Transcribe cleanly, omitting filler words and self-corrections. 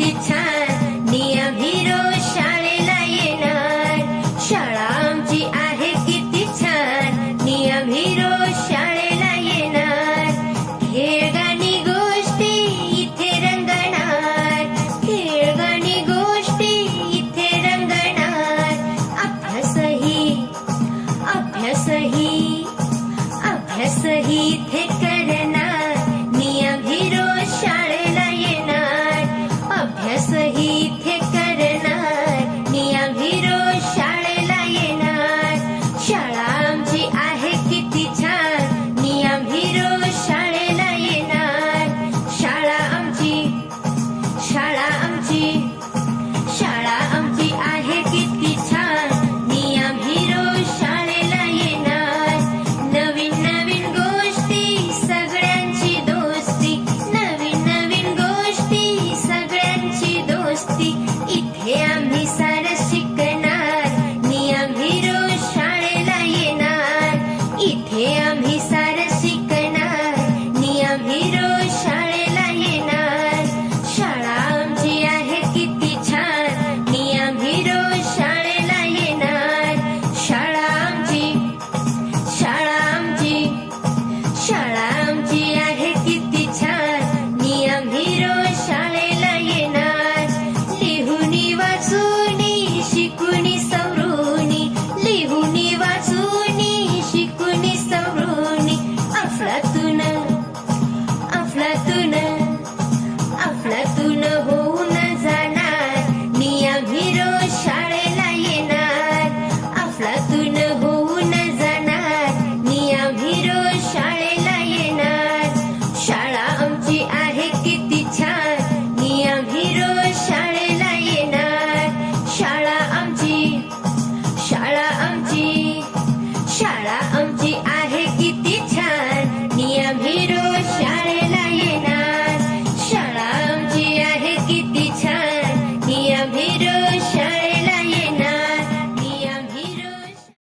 किती छान नियम रोज शाळेला येणार. शाळा आमची आहे किती छान नियम रोज शाळेला येणार. खेळगाणी गोष्टी इथे रंगणार. खेळगाणी गोष्टी इथे रंगणार. अभ्यासही इथे करणार. नियम रोज शाळेला येणार. अभ्यासही इथे करणार. नियम रोज शाळेला येणार. शाळा आमची आहे किती छान नियम रोज शाळेला येणार. शाळा आमची आहे किती छान नियम रोज शाळेला येणार. नवीन नवीन गोष्टी सगळ्यांची दोस्ती. नवीन नवीन गोष्टी सगळ्यांची दोस्ती.